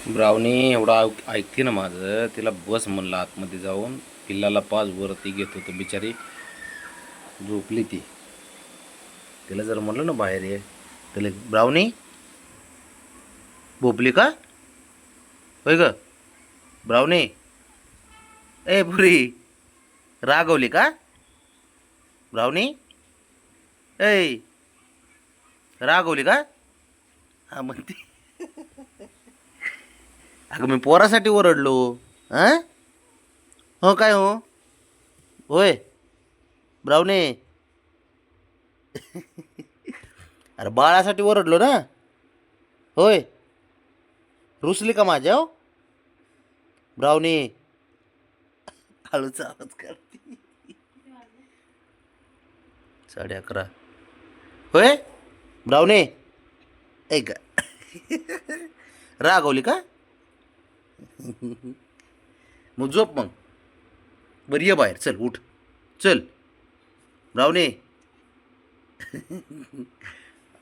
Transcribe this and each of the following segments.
Brownie एवढा ऐकते ना माझं, तिला बस म्हणलं आतमध्ये जाऊन पिल्लाला पाच वरती घेत होतो, बिचारी झोपली ती. तिला जर म्हणलं ना बाहेर ये, तिला ब्राउनी झोपली का? होय ग ब्राउनी, ए पुरी रागवली का ब्राउनी? ए रागवली का? हा म्हणते. अगं मी पोरासाठी ओरडलो. हां हो काय हो? होय ब्राउनी. अरे बाळासाठी ओरडलो ना. होय रुसली का माझ्या हो ब्राउनी? हळूचा आवाज करते. 11:30 होय ब्राउनी. ऐक रागवली का? मग झोप मग. बरं ये बाहेर, चल उठ, चल ब्राउनी.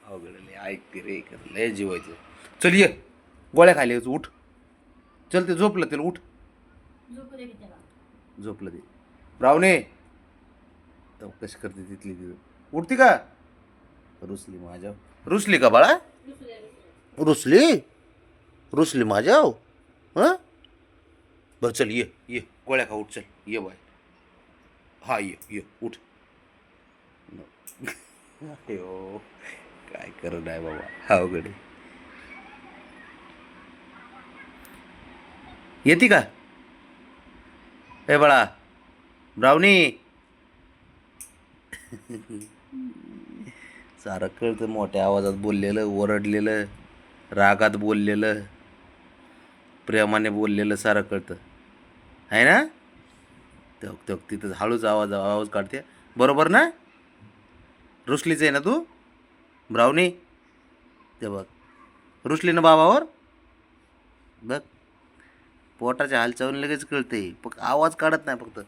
अवघड लय ऐकते रे, लय जीवायचं. चल ये गोळ्या खाली उठ. चल ते झोपलं, त्याला उठ. झोपलं ते ब्राउनी. कशी करते तिथली तिथं. उठती का? रुसली माझ्या. रुसली का बाळा? रुसली रुसली माझ्या. हां बरं चल ये ये गोळ्या खा, उठ चल ये बाय. हा ये ये उठ. अयो काय करत आहे बाबा, अवघड आहे. येते का ए बाळा ब्राउनी? सारं कळतं, मोठ्या आवाजात बोललेलं, ओरडलेलं, रागात बोललेलं, प्रेमाने बोललेलं सारं कळतं आहे ना. तेव्हा तेव्हा तिथं हळूच आवाज आवाज काढते, बरोबर ना? रुसलीच आहे ना तू ब्राउनी? ते बघ रुसली ना बाबावर. बघ पोटाच्या हालचावून लगेच कळते, फक्त आवाज काढत नाही फक्त.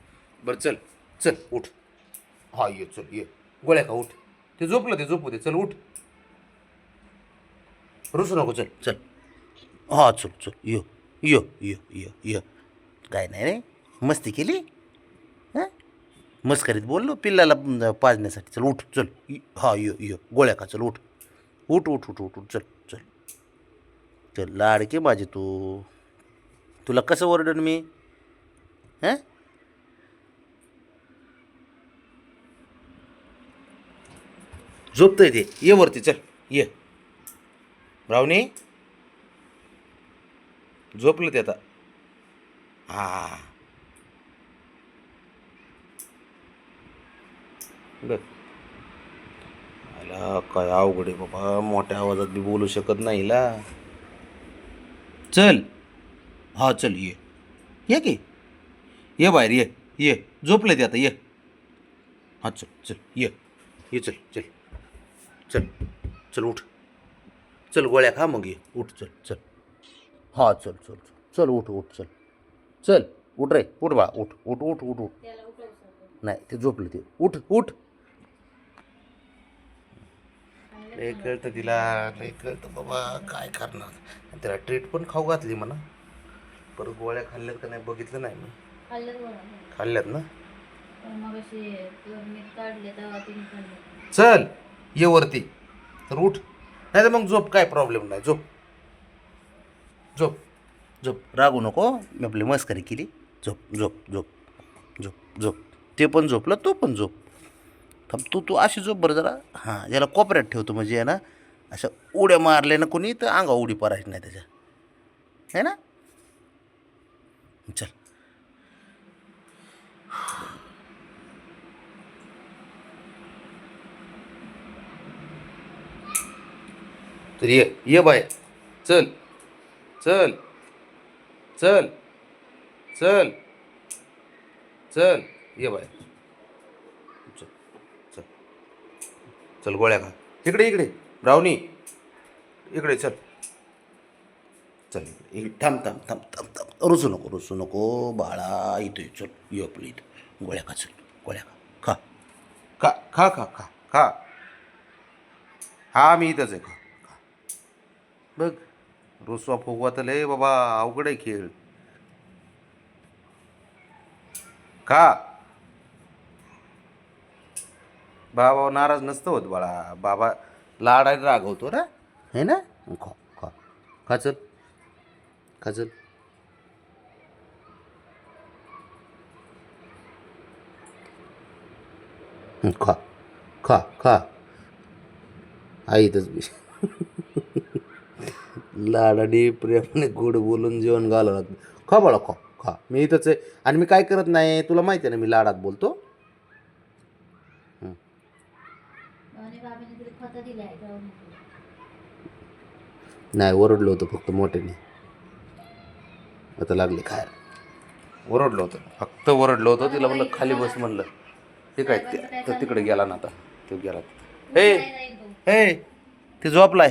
बरं चल चल उठ. हा ये चल ये गोळ्या का उठ. ते झोपलं, ते झोपू दे, चल उठ. रुसू नको, चल चल. हा चल चल ये ये ये ये ये. काय नाही रे, मस्ती केली. हां मस्करीत बोललो पिल्लाला पाजण्यासाठी. चल उठ चल. हा ये ये गोळ्या का, चल उठ उठ उठ उठ उठ उठ चल चल. चल लाडके माझे तू. तुला कसं ओरडन मी? हां झोपतंय ते, ये वरती चल ये. ब्राउनी झोपलं ते आता. हां बघ आला काय अवघड आहे बाबा, मोठ्या आवाजात बी बोलू शकत नाही ला. चल हा चल ये ये की ये बाहेर ये ये. झोपलं ते आता ये. हा चल चल ये ये चल चल चल. चल उठ. चल गोळ्या खा मग ये उठ चल चल. हा चल चल चल चल उठ उठ चल. चल उठ रे, उठ बा, उठ उठ उठ उठ उठ. नाही ते झोपलं ते, उठ उठ. लय कळतं तिला, लय कळतं बाबा, काय करणार. त्याला ट्रीट पण खाऊ घातली म्हणा, परत गोळ्या खाल्ल्यात का नाही बघितलं नाही मी. खाल्ल्यात ना. चल ये वरती तर उठ, नाही तर मग झोप, काय प्रॉब्लेम नाही, झोप झोप झोप. रागू नको, मी आपली मस्करी केली. झोप झोप झोप झोप झोप. ते पण झोपलं, तो पण झोप. थांब तू तू अशी झोप बरं जरा. हां याला कोपऱ्यात ठेवतो, म्हणजे आहे ना अशा उड्या मारल्या ना कोणी तर अंगा उडी पडायची नाही त्याच्या, है ना. चल तर ये बाय. चल चल चल चल चल ये बाय. चल चल चल गोळ्या खा. इकडे इकडे ब्राउनी, इकडे चल. चल इकडे इकडे. थांब थांब थांब थांब थांब, रुसू नको रुसू नको बाळा. इथं ये, चल ये आपलं इथं. गोळ्या खा चल, गोळ्या खा खा खा खा खा खा खा. हा मी इथंच आहे, खा खा. बघ रुसवा फुगवा तर लय बाबा अवघड आहे खेळ. का बाबा नाराज नसतं होत बाळा, बाबा लाडाने रागवतो ना, है ना. खा खा खा चल, खा चल. खा खा खा. आई इथंच लाडाने प्रेमाने गोड बोलून जेवण घालावं लागतं. खा बाळा खा खा, मी इथंच आहे. आणि मी काय करत नाही तुला माहिती आहे ना, मी लाडात बोलतो. हं. नाही ओरडलो होतं फक्त मोठ्याने, आता लागले खायला. ओरडलो होतं, फक्त ओरडलो होतं. तिला म्हणलं खाली बस म्हणलं. ठीक आहे तो तिकडे गेला ना, आता तो गेला. हे हे ते झोपलाय.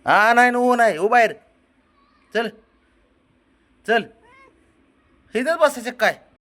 हा नाही ना, नाही हो बाहेर. चल चल, इथंच बसायचं काय.